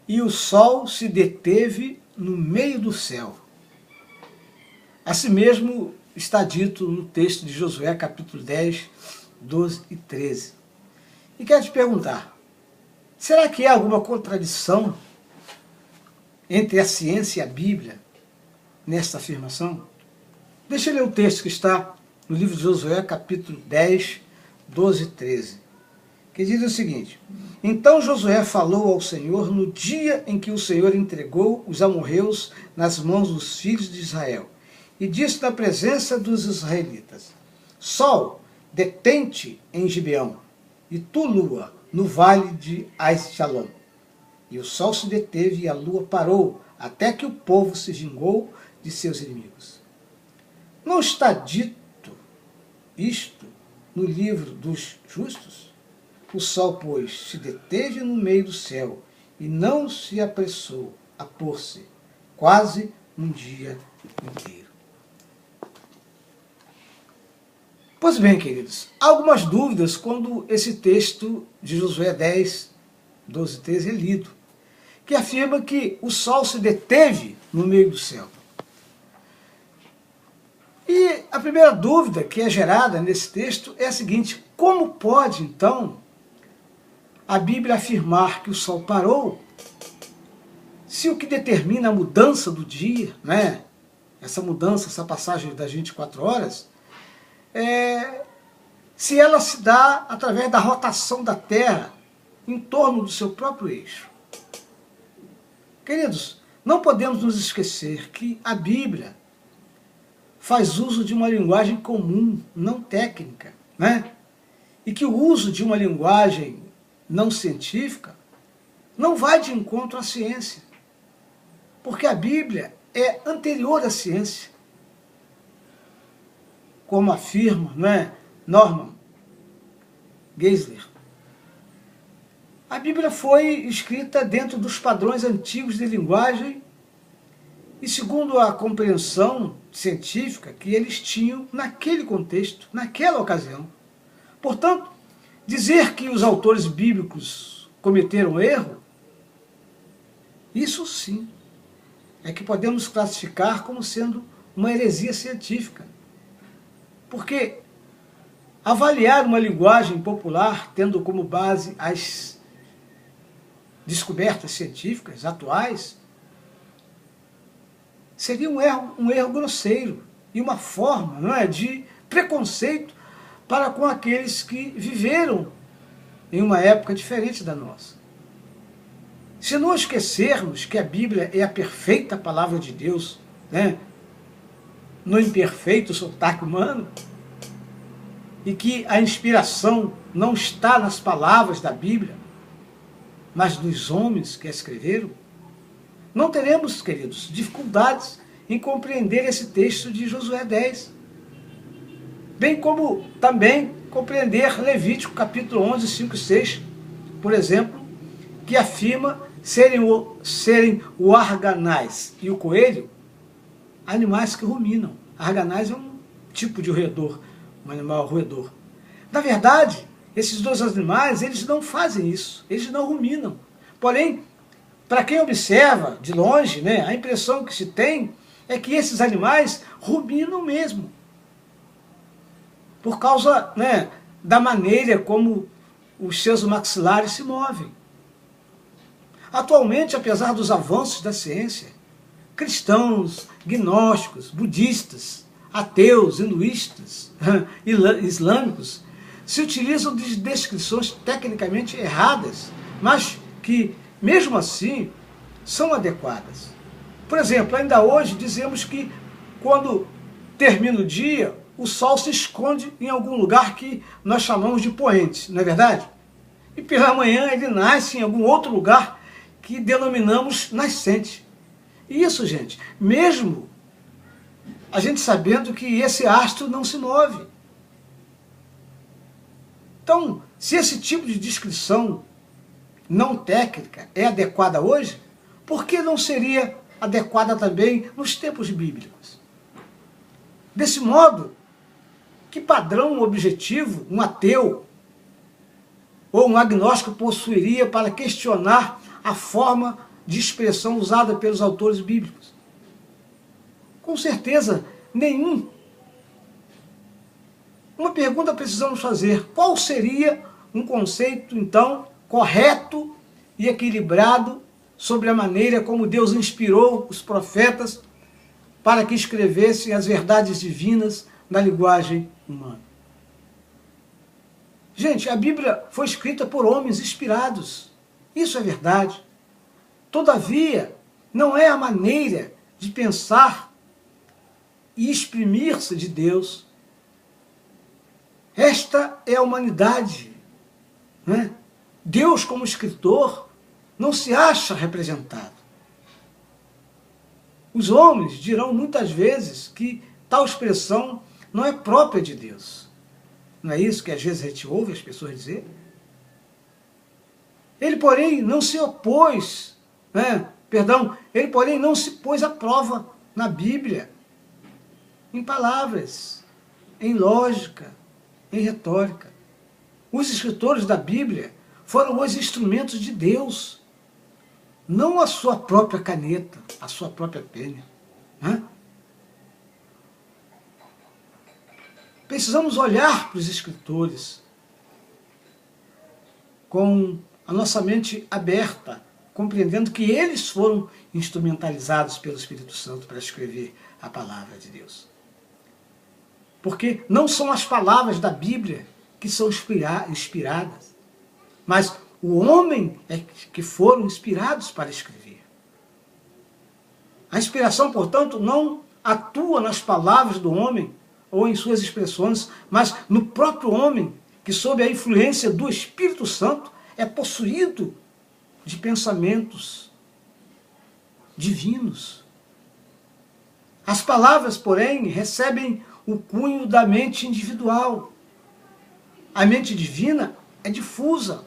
e o sol se deteve no meio do céu. Assim mesmo está dito no texto de Josué, capítulo 10, 12 e 13. E quero te perguntar, será que há alguma contradição entre a ciência e a Bíblia nesta afirmação? Deixa eu ler o texto que está no livro de Josué, capítulo 10, 12 e 13, que diz o seguinte: Então Josué falou ao Senhor no dia em que o Senhor entregou os amorreus nas mãos dos filhos de Israel, e disse na presença dos israelitas: Sol, detente em Gibeão, e tu, lua, no vale de Aisjalon. E o sol se deteve e a lua parou, até que o povo se vingou de seus inimigos. Não está dito isto no livro dos justos? O sol, pois, se deteve no meio do céu e não se apressou a pôr-se, quase um dia inteiro. Pois bem, queridos, há algumas dúvidas quando esse texto de Josué 10, 12 e 13 é lido, que afirma que o sol se deteve no meio do céu. E a primeira dúvida que é gerada nesse texto é a seguinte: como pode, então, a Bíblia afirmar que o sol parou, se o que determina a mudança do dia, né, essa mudança, essa passagem das 24 horas, se ela se dá através da rotação da Terra em torno do seu próprio eixo? Queridos, não podemos nos esquecer que a Bíblia faz uso de uma linguagem comum, não técnica, né? E que o uso de uma linguagem não científica não vai de encontro à ciência, porque a Bíblia é anterior à ciência, como afirma, né, Norman Geisler. A Bíblia foi escrita dentro dos padrões antigos de linguagem e segundo a compreensão científica que eles tinham naquele contexto, naquela ocasião. Portanto, dizer que os autores bíblicos cometeram erro, isso sim é que podemos classificar como sendo uma heresia científica. Porque avaliar uma linguagem popular tendo como base as descobertas científicas atuais seria um erro grosseiro e uma forma, não é, de preconceito para com aqueles que viveram em uma época diferente da nossa. Se não esquecermos que a Bíblia é a perfeita palavra de Deus, né, no imperfeito sotaque humano, e que a inspiração não está nas palavras da Bíblia, mas nos homens que a escreveram, não teremos, queridos, dificuldades em compreender esse texto de Josué 10. Bem como também compreender Levítico capítulo 11, 5 e 6, por exemplo, que afirma serem o arganaz e o coelho animais que ruminam. Arganaz é um tipo de roedor, um animal roedor. Na verdade, esses dois animais, eles não fazem isso, eles não ruminam. Porém, para quem observa de longe, né, a impressão que se tem é que esses animais ruminam mesmo. Por causa, né, da maneira como os seus maxilares se movem. Atualmente, apesar dos avanços da ciência, cristãos, gnósticos, budistas, ateus, hinduístas, islâmicos, se utilizam de descrições tecnicamente erradas, mas que, mesmo assim, são adequadas. Por exemplo, ainda hoje dizemos que quando termina o dia, o sol se esconde em algum lugar que nós chamamos de poente, não é verdade? E pela manhã ele nasce em algum outro lugar que denominamos nascente. E isso, gente, mesmo a gente sabendo que esse astro não se move. Então, se esse tipo de descrição não técnica é adequada hoje, por que não seria adequada também nos tempos bíblicos? Desse modo, que padrão objetivo um ateu ou um agnóstico possuiria para questionar a forma de expressão usada pelos autores bíblicos? Com certeza, nenhum. Uma pergunta precisamos fazer: qual seria um conceito, então, correto e equilibrado sobre a maneira como Deus inspirou os profetas para que escrevessem as verdades divinas na linguagem humana? Gente, a Bíblia foi escrita por homens inspirados. Isso é verdade. Todavia, não é a maneira de pensar e exprimir-se de Deus. Esta é a humanidade, né? Deus, como escritor, não se acha representado. Os homens dirão muitas vezes que tal expressão não é própria de Deus. Não é isso que às vezes a gente ouve as pessoas dizer? Ele, porém, não se opôs, ele, porém, não se pôs à prova na Bíblia, em palavras, em lógica, em retórica. Os escritores da Bíblia foram os instrumentos de Deus, não a sua própria caneta, a sua própria pena. Precisamos olhar para os escritores com a nossa mente aberta, compreendendo que eles foram instrumentalizados pelo Espírito Santo para escrever a palavra de Deus. Porque não são as palavras da Bíblia que são inspiradas, mas o homem é que foram inspirados para escrever. A inspiração, portanto, não atua nas palavras do homem ou em suas expressões, mas no próprio homem, que sob a influência do Espírito Santo é possuído de pensamentos divinos. As palavras, porém, recebem o cunho da mente individual. A mente divina é difusa.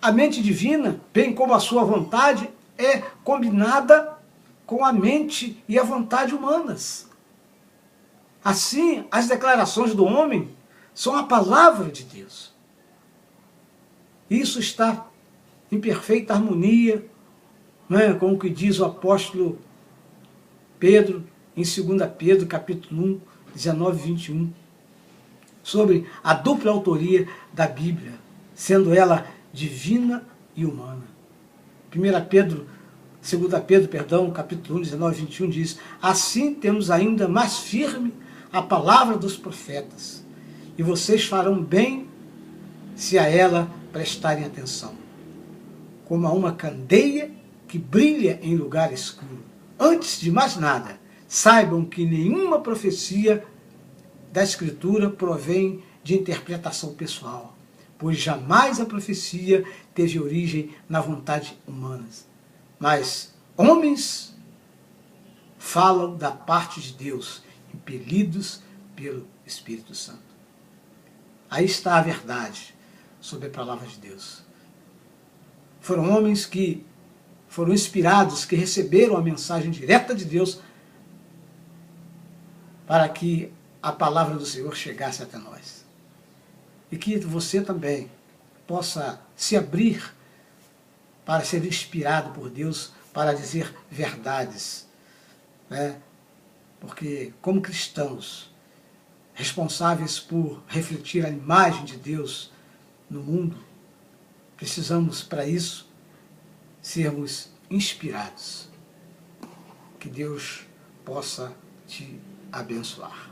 A mente divina, bem como a sua vontade, é combinada com a mente e a vontade humanas. Assim, as declarações do homem são a palavra de Deus. Isso está em perfeita harmonia, com o que diz o apóstolo Pedro, em 2 Pedro, capítulo 1, 19 e 21, sobre a dupla autoria da Bíblia, sendo ela divina e humana. 2 Pedro, capítulo 1, 19 e 21 diz: assim temos ainda mais firme a palavra dos profetas, e vocês farão bem se a ela prestarem atenção, como a uma candeia que brilha em lugar escuro. Antes de mais nada, saibam que nenhuma profecia da Escritura provém de interpretação pessoal, pois jamais a profecia teve origem na vontade humana, mas homens falam da parte de Deus, impelidos pelo Espírito Santo. Aí está a verdade sobre a palavra de Deus. Foram homens que foram inspirados, que receberam a mensagem direta de Deus para que a palavra do Senhor chegasse até nós. E que você também possa se abrir para ser inspirado por Deus para dizer verdades, Porque, como cristãos, responsáveis por refletir a imagem de Deus no mundo, precisamos, para isso, sermos inspirados. Que Deus possa te abençoar.